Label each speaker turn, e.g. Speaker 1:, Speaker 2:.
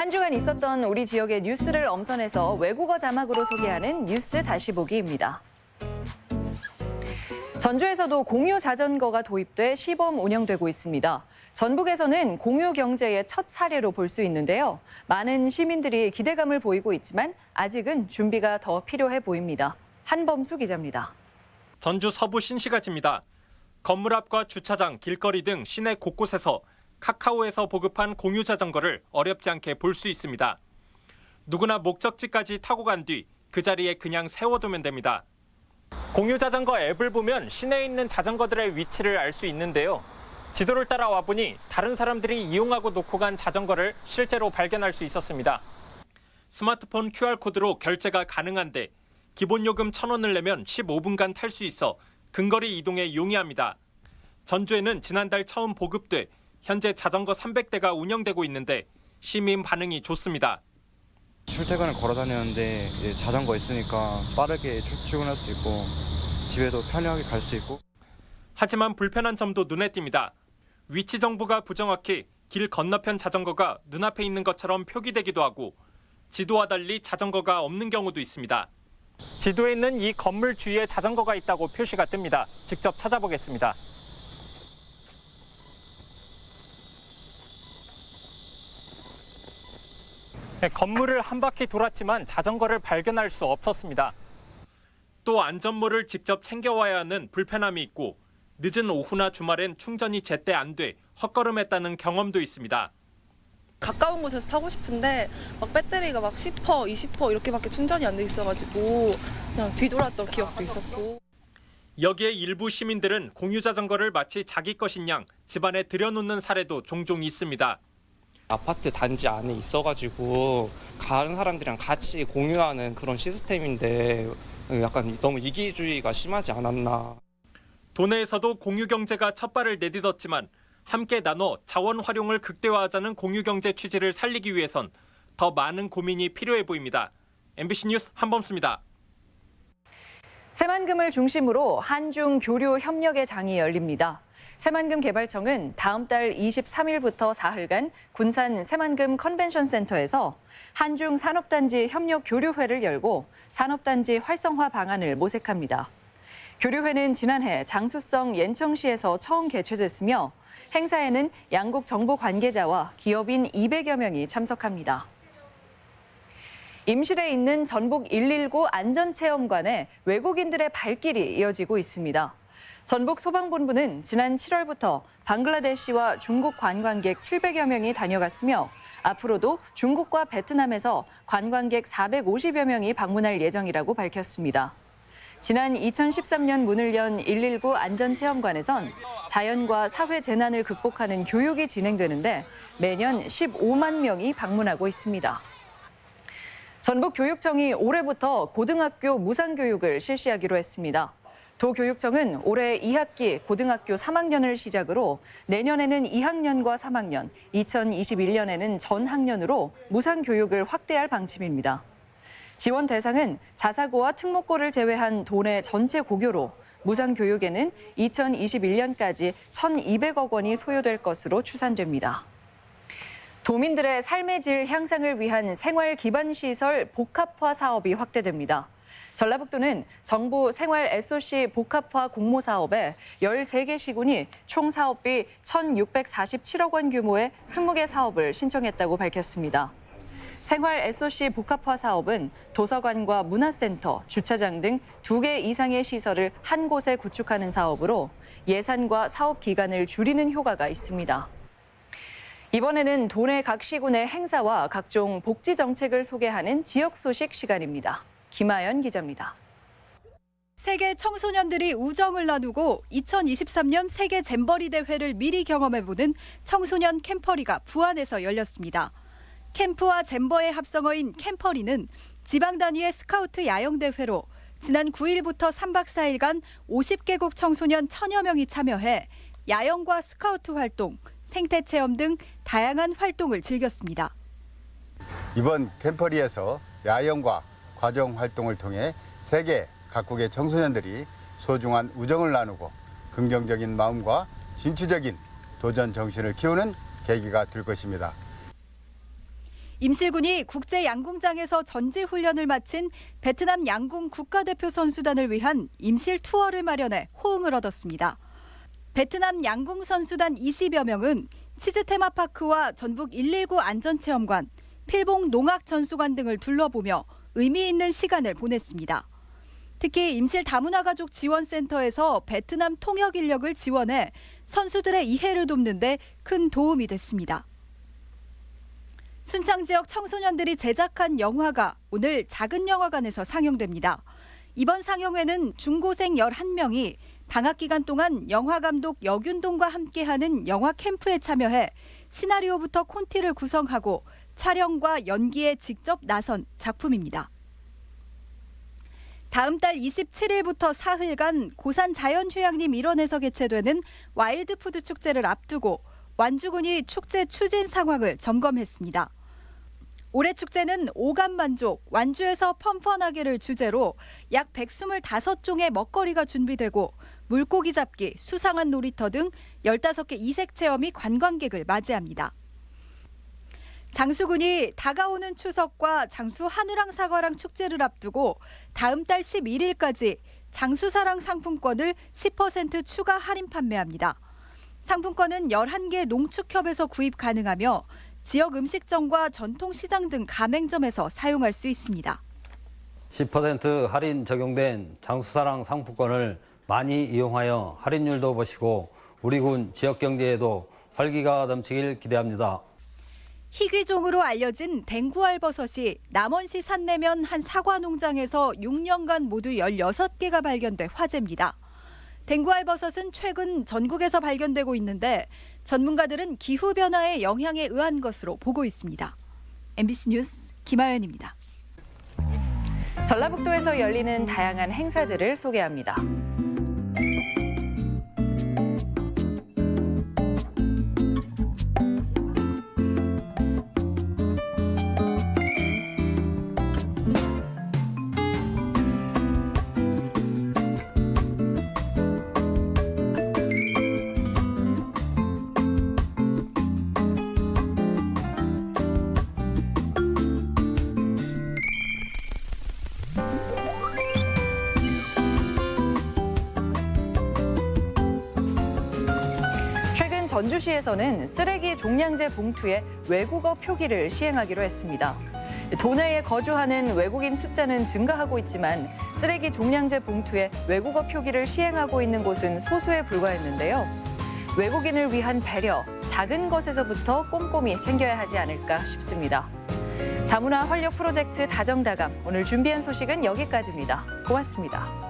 Speaker 1: 한 주간 있었던 우리 지역의 뉴스를 엄선해서 외국어 자막으로 소개하는 뉴스 다시 보기입니다. 전주에서도 공유 자전거가 도입돼 시범 운영되고 있습니다. 전북에서는 공유 경제의 첫 사례로 볼 수 있는데요. 많은 시민들이 기대감을 보이고 있지만 아직은 준비가 더 필요해 보입니다. 한범수 기자입니다.
Speaker 2: 전주 서부 신시가지입니다. 건물 앞과 주차장, 길거리 등 시내 곳곳에서 카카오에서 보급한 공유 자전거를 어렵지 않게 볼 수 있습니다. 누구나 목적지까지 타고 간 뒤 그 자리에 그냥 세워두면 됩니다. 공유 자전거 앱을 보면 시내에 있는 자전거들의 위치를 알 수 있는데요. 지도를 따라 와보니 다른 사람들이 이용하고 놓고 간 자전거를 실제로 발견할 수 있었습니다. 스마트폰 QR코드로 결제가 가능한데 기본 요금 1,000원을 내면 15분간 탈 수 있어 근거리 이동에 용이합니다. 전주에는 지난달 처음 보급돼 현재 자전거 300대가 운영되고 있는데 시민 반응이 좋습니다.
Speaker 3: 출퇴근을 걸어 다녔는데 자전거 있으니까 빠르게 출근할 수 있고 집에도 편리하게 갈 수 있고.
Speaker 2: 하지만 불편한 점도 눈에 띕니다. 위치 정보가 부정확히 길 건너편 자전거가 눈앞에 있는 것처럼 표기되기도 하고 지도와 달리 자전거가 없는 경우도 있습니다. 지도에 있는 이 건물 주위에 자전거가 있다고 표시가 뜹니다. 직접 찾아보겠습니다. 건물을 한 바퀴 돌았지만 자전거를 발견할 수 없었습니다. 또 안전모를 직접 챙겨와야 하는 불편함이 있고 늦은 오후나 주말엔 충전이 제때 안 돼 헛걸음했다는 경험도 있습니다.
Speaker 4: 가까운 곳에서 타고 싶은데 막 배터리가 막 10%, 20% 이렇게밖에 충전이 안 돼 있어가지고 그냥 뒤돌았던 기억도 있었고.
Speaker 2: 여기에 일부 시민들은 공유 자전거를 마치 자기 것인 양 집안에 들여놓는 사례도 종종 있습니다.
Speaker 5: 아파트 단지 안에 있어가지고 다른 사람들이랑 같이 공유하는 그런 시스템인데 약간 너무 이기주의가 심하지 않았나.
Speaker 2: 도내에서도 공유 경제가 첫 발을 내딛었지만 함께 나눠 자원 활용을 극대화하자는 공유 경제 취지를 살리기 위해선 더 많은 고민이 필요해 보입니다. MBC 뉴스 한범수입니다.
Speaker 1: 새만금을 중심으로 한중 교류 협력의 장이 열립니다. 새만금 개발청은 다음 달 23일부터 사흘간 군산 새만금 컨벤션 센터에서 한중 산업단지 협력 교류회를 열고 산업단지 활성화 방안을 모색합니다. 교류회는 지난해 장쑤성 옌청시에서 처음 개최됐으며 행사에는 양국 정부 관계자와 기업인 200여 명이 참석합니다. 임실에 있는 전북 119 안전체험관에 외국인들의 발길이 이어지고 있습니다. 전북 소방본부는 지난 7월부터 방글라데시와 중국 관광객 700여 명이 다녀갔으며 앞으로도 중국과 베트남에서 관광객 450여 명이 방문할 예정이라고 밝혔습니다. 지난 2013년 문을 연 119 안전체험관에선 자연과 사회 재난을 극복하는 교육이 진행되는데 매년 15만 명이 방문하고 있습니다. 전북교육청이 올해부터 고등학교 무상교육을 실시하기로 했습니다. 도교육청은 올해 2학기 고등학교 3학년을 시작으로 내년에는 2학년과 3학년, 2021년에는 전 학년으로 무상교육을 확대할 방침입니다. 지원 대상은 자사고와 특목고를 제외한 도내 전체 고교로 무상교육에는 2021년까지 1,200억 원이 소요될 것으로 추산됩니다. 도민들의 삶의 질 향상을 위한 생활 기반 시설 복합화 사업이 확대됩니다. 전라북도는 정부 생활 SOC 복합화 공모 사업에 13개 시군이 총 사업비 1,647억 원 규모의 20개 사업을 신청했다고 밝혔습니다. 생활 SOC 복합화 사업은 도서관과 문화센터, 주차장 등 2개 이상의 시설을 한 곳에 구축하는 사업으로 예산과 사업 기간을 줄이는 효과가 있습니다. 이번에는 도내 각 시군의 행사와 각종 복지 정책을 소개하는 지역 소식 시간입니다. 김아연 기자입니다.
Speaker 6: 세계 청소년들이 우정을 나누고 2023년 세계 잼버리 대회를 미리 경험해보는 청소년 캠퍼리가 부안에서 열렸습니다. 캠프와 잼버의 합성어인 캠퍼리는 지방 단위의 스카우트 야영대회로 지난 9일부터 3박 4일간 50개국 청소년 1,000여 명이 참여해 야영과 스카우트 활동, 생태체험 등 다양한 활동을 즐겼습니다.
Speaker 7: 이번 캠퍼리에서 야영과 과정 활동을 통해 세계 각국의 청소년들이 소중한 우정을 나누고 긍정적인 마음과 진취적인 도전 정신을 키우는 계기가 될 것입니다.
Speaker 6: 임실군이 국제 양궁장에서 전지 훈련을 마친 베트남 양궁 국가대표 선수단을 위한 임실 투어를 마련해 호응을 얻었습니다. 베트남 양궁 선수단 20여 명은 치즈 테마파크와 전북 119 안전체험관, 필봉 농악전수관 등을 둘러보며 의미 있는 시간을 보냈습니다. 특히 임실 다문화가족 지원센터에서 베트남 통역 인력을 지원해 선수들의 이해를 돕는 데 큰 도움이 됐습니다. 순창 지역 청소년들이 제작한 영화가 오늘 작은 영화관에서 상영됩니다. 이번 상영회는 중고생 11명이 방학 기간 동안 영화감독 여균동과 함께하는 영화 캠프에 참여해 시나리오부터 콘티를 구성하고 촬영과 연기에 직접 나선 작품입니다. 다음 달 27일부터 사흘간 고산 자연휴양림 일원에서 개최되는 와일드푸드 축제를 앞두고 완주군이 축제 추진 상황을 점검했습니다. 올해 축제는 오감만족, 완주에서 펀펀하게를 주제로 약 125종의 먹거리가 준비되고 물고기 잡기, 수상한 놀이터 등 15개 이색 체험이 관광객을 맞이합니다. 장수군이 다가오는 추석과 장수 한우랑 사과랑 축제를 앞두고 다음 달 11일까지 장수사랑 상품권을 10% 추가 할인 판매합니다. 상품권은 11개 농축협에서 구입 가능하며 지역 음식점과 전통시장 등 가맹점에서 사용할 수 있습니다.
Speaker 8: 10% 할인 적용된 장수사랑 상품권을 많이 이용하여 할인율도 보시고 우리 군 지역 경제에도 활기가 넘치길 기대합니다.
Speaker 6: 희귀종으로 알려진 댕구알버섯이 남원시 산내면 한 사과 농장에서 6년간 모두 16개가 발견돼 화제입니다. 댕구알버섯은 최근 전국에서 발견되고 있는데 전문가들은 기후변화의 영향에 의한 것으로 보고 있습니다. MBC 뉴스 김아연입니다.
Speaker 1: 전라북도에서 열리는 다양한 행사들을 소개합니다. 전주시에서는 쓰레기 종량제 봉투에 외국어 표기를 시행하기로 했습니다. 도내에 거주하는 외국인 숫자는 증가하고 있지만 쓰레기 종량제 봉투에 외국어 표기를 시행하고 있는 곳은 소수에 불과했는데요. 외국인을 위한 배려, 작은 것에서부터 꼼꼼히 챙겨야 하지 않을까 싶습니다. 다문화 활력 프로젝트 다정다감, 오늘 준비한 소식은 여기까지입니다. 고맙습니다.